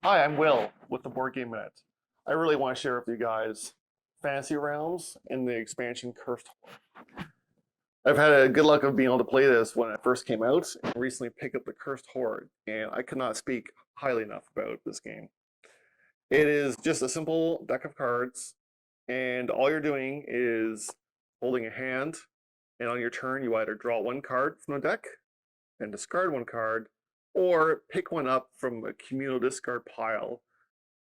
Hi, I'm Will with the Board Game Minute. I really want to share with you guys Fantasy Realms and the expansion Cursed Hoard. I've had a good luck of being able to play this when it first came out and recently picked up the Cursed Hoard, and I could not speak highly enough about this game. It is just a simple deck of cards, and all you're doing is holding a hand, and on your turn, you either draw one card from the deck and discard one card, or pick one up from a communal discard pile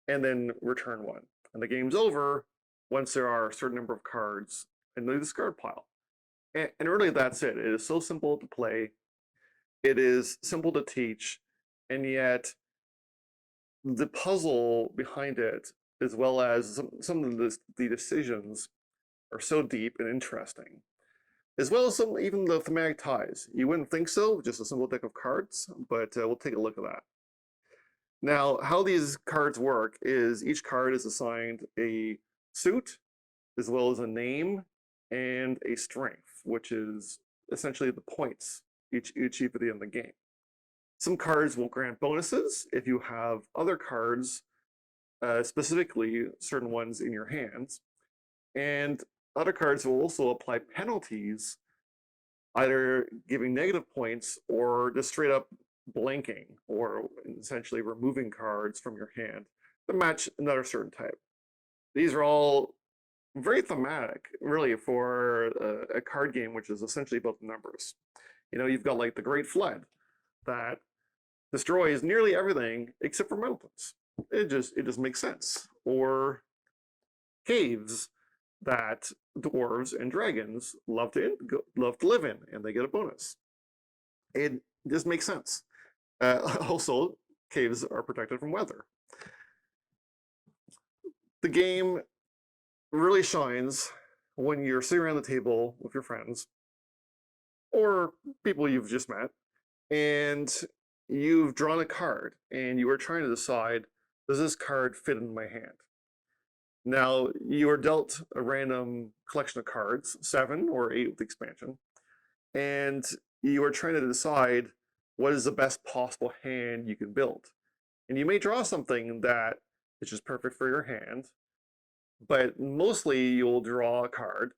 and then return one. And the game's over once there are a certain number of cards in the discard pile. And really, that's it. It is so simple to play, it is simple to teach, and yet the puzzle behind it, as well as some of the decisions, are so deep and interesting. As well as some even the thematic ties. You wouldn't think so, just a simple deck of cards, but we'll take a look at that. Now, how these cards work is each card is assigned a suit, as well as a name and a strength, which is essentially the points each at the end of the game. Some cards will grant bonuses if you have other cards, specifically certain ones in your hands, and other cards will also apply penalties, either giving negative points or just straight up blanking or essentially removing cards from your hand to match another certain type. These are all very thematic, really, for a card game which is essentially about the numbers. You know, you've got like the Great Flood that destroys nearly everything except for mountains. It just makes sense. Or caves that dwarves and dragons love to live in, and they get a bonus. It just makes sense. Also, caves are protected from weather. The game really shines when you're sitting around the table with your friends or people you've just met, and you've drawn a card and you are trying to decide, does this card fit in my hand? Now, you are dealt a random collection of cards, 7 or 8 with the expansion, and you are trying to decide what is the best possible hand you can build. And you may draw something that is just perfect for your hand, but mostly you'll draw a card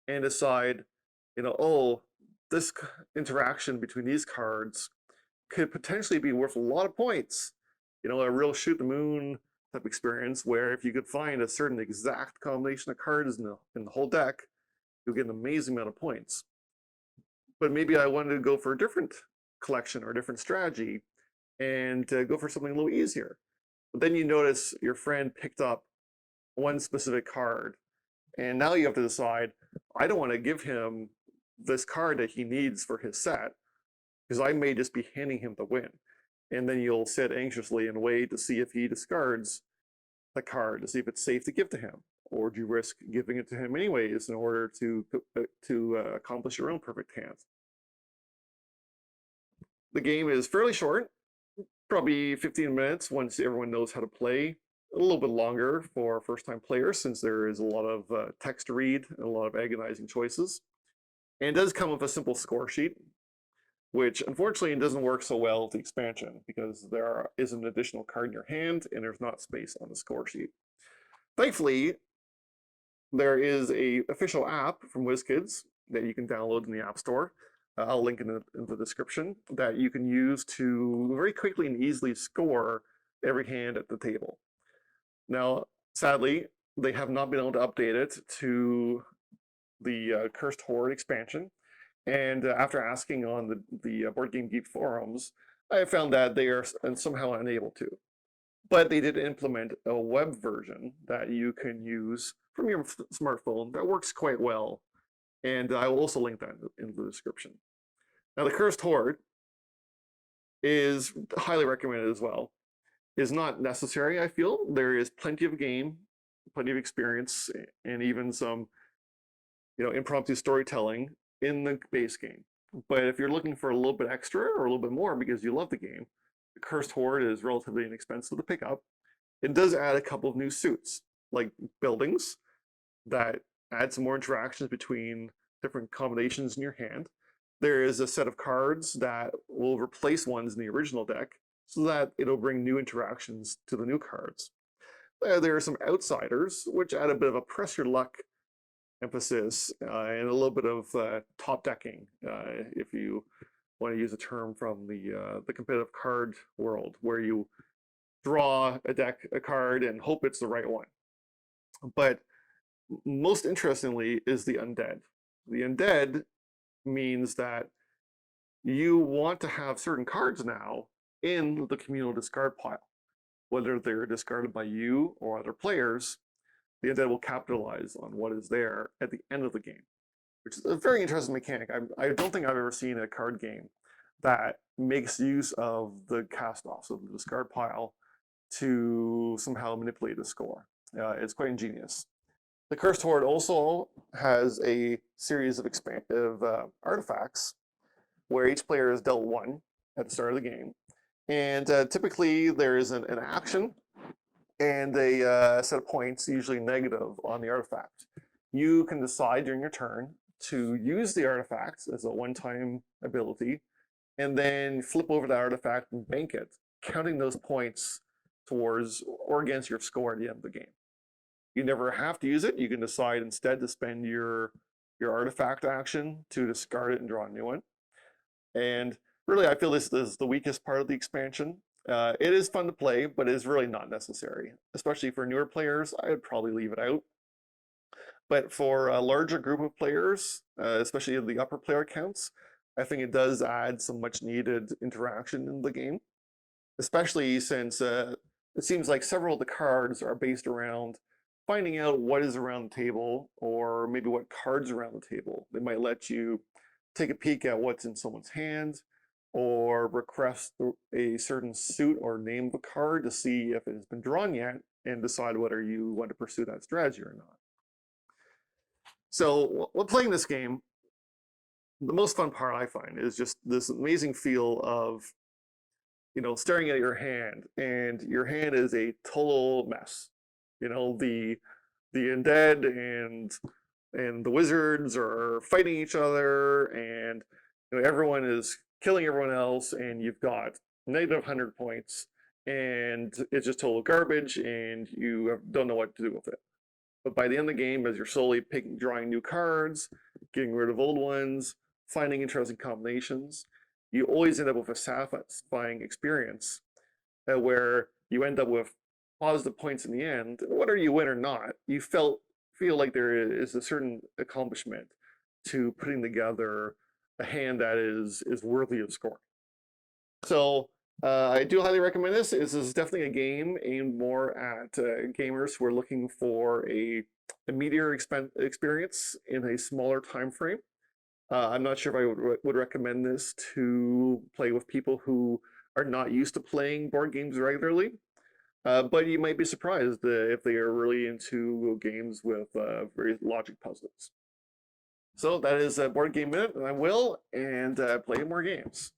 and decide, oh, this interaction between these cards could potentially be worth a lot of points. A real shoot the moon type experience where if you could find a certain exact combination of cards in the whole deck, you'll get an amazing amount of points. But maybe I wanted to go for a different collection or a different strategy and go for something a little easier. But then you notice your friend picked up one specific card, and now you have to decide, I don't want to give him this card that he needs for his set, because I may just be handing him the win. And then you'll sit anxiously and wait to see if he discards the card, to see if it's safe to give to him, or do you risk giving it to him anyways in order to accomplish your own perfect hand? The game is fairly short, probably 15 minutes once everyone knows how to play. A little bit longer for first-time players since there is a lot of text to read and a lot of agonizing choices. And it does come with a simple score sheet, which unfortunately doesn't work so well with the expansion because there is an additional card in your hand and there's not space on the score sheet. Thankfully, there is a official app from Wizkids that you can download in the App Store. I'll link in the description, that you can use to very quickly and easily score every hand at the table. Now, sadly, they have not been able to update it to the Cursed Hoard expansion. And after asking on the Board Game Geek forums, I found that they are somehow unable to. But they did implement a web version that you can use from your smartphone that works quite well. And I will also link that in the description. Now, the Cursed Hoard is highly recommended as well. It is not necessary, I feel. There is plenty of game, plenty of experience, and even some impromptu storytelling in the base game. But if you're looking for a little bit extra or a little bit more because you love the game, the Cursed Hoard is relatively inexpensive to pick up. It does add a couple of new suits, like buildings, that add some more interactions between different combinations in your hand. There is a set of cards that will replace ones in the original deck, so that it'll bring new interactions to the new cards. There are some outsiders, which add a bit of a press your luck emphasis and a little bit of top decking, if you want to use a term from the competitive card world, where you draw a card and hope it's the right one. But most interestingly is the undead. The undead means that you want to have certain cards now in the communal discard pile, whether they're discarded by you or other players. The undead will capitalize on what is there at the end of the game, which is a very interesting mechanic. I don't think I've ever seen a card game that makes use of the cast-offs of the discard pile to somehow manipulate the score. It's quite ingenious. The Cursed Hoard also has a series of artifacts where each player is dealt one at the start of the game. And typically there is an action and a set of points, usually negative, on the artifact. You can decide during your turn to use the artifact as a one-time ability, and then flip over the artifact and bank it, counting those points towards or against your score at the end of the game. You never have to use it. You can decide instead to spend your artifact action to discard it and draw a new one. And really, I feel this is the weakest part of the expansion. It is fun to play, but it is really not necessary. Especially for newer players, I would probably leave it out. But for a larger group of players, especially the upper player counts, I think it does add some much needed interaction in the game. Especially since it seems like several of the cards are based around finding out what is around the table, or maybe what cards are around the table. They might let you take a peek at what's in someone's hand, or request a certain suit or name of a card to see if it has been drawn yet, and decide whether you want to pursue that strategy or not. So while playing this game, the most fun part I find is just this amazing feel of, staring at your hand, and your hand is a total mess. The undead and the wizards are fighting each other, and everyone is killing everyone else, and you've got negative 100 points, and it's just total garbage, and you don't know what to do with it. But by the end of the game, as you're slowly drawing new cards, getting rid of old ones, finding interesting combinations, you always end up with a satisfying experience where you end up with positive points in the end. Whether you win or not, you feel like there is a certain accomplishment to putting together a hand that is worthy of scoring. So I do highly recommend this. This is definitely a game aimed more at gamers who are looking for a meatier experience in a smaller time frame. I'm not sure if I would recommend this to play with people who are not used to playing board games regularly. But you might be surprised if they are really into games with very logic puzzles. So that is a Board Game Minute, and I will play more games.